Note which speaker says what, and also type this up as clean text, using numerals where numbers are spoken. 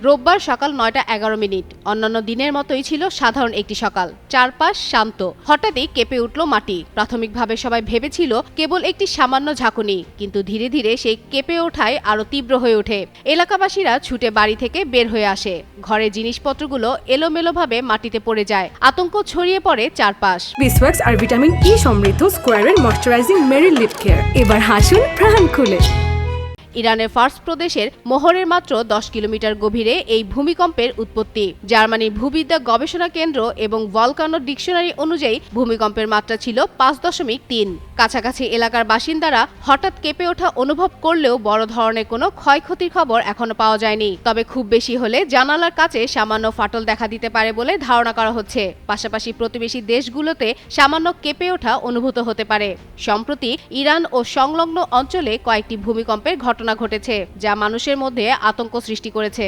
Speaker 1: রোববার সকাল ৯:১১। অন্যান্য দিনের মতোই ছিল সাধারণ একটি সকাল। চারপাশ শান্ত। হঠাৎই কেঁপে উঠল মাটি। প্রাথমিকভাবে সবাই ভেবেছিল কেবল একটি সামান্য ঝাঁকুনি, কিন্তু ধীরে ধীরে সেই কেঁপে ওঠায় আরো তীব্র হয়ে ওঠে। এলাকাবাসীরা ছুটে বাড়ি থেকে বের হয়ে আসে। ঘরের জিনিসপত্রগুলো এলোমেলোভাবে মাটিতে পড়ে যায়। আতঙ্ক ছড়িয়ে পড়ে চারপাশ।
Speaker 2: বিসওয়াক্স আর ভিটামিন ই সমৃদ্ধ স্কোয়ারের ময়শ্চারাইজিং মেরি লিপ কেয়ার। এবার হাসুন প্রাণ খুলে।
Speaker 1: ইরানের ফার্স প্রদেশের মোহরের মাত্র 10 কিলোমিটার গভীরে এই ভূমিকম্পের উৎপত্তি। জার্মানির ভূবিদ্যা গবেষণা কেন্দ্র এবং ভলকানো ডিকশনারি অনুযায়ী ভূমিকম্পের মাত্রা ছিল 5.3। কাছাকাছি এলাকার বাসিন্দারা হঠাৎ কেঁপে ওঠা অনুভব করলেও বড় ধরনের কোনো ক্ষয়ক্ষতির খবর এখনো পাওয়া যায়নি। তবে খুব বেশি হলে জানালার কাছে সামান্য ফাটল দেখা দিতে পারে বলে ধারণা করা হচ্ছে। পাশাপাশি প্রতিবেশী দেশগুলোতে সামান্য কেঁপে ওঠা অনুভূত হতে পারে। সম্প্রতি ইরান ও সংলগ্ন অঞ্চলে কয়েকটি ভূমিকম্পের ঘটনা ঘটেছে, যা মানুষের মধ্যে আতঙ্ক সৃষ্টি করেছে।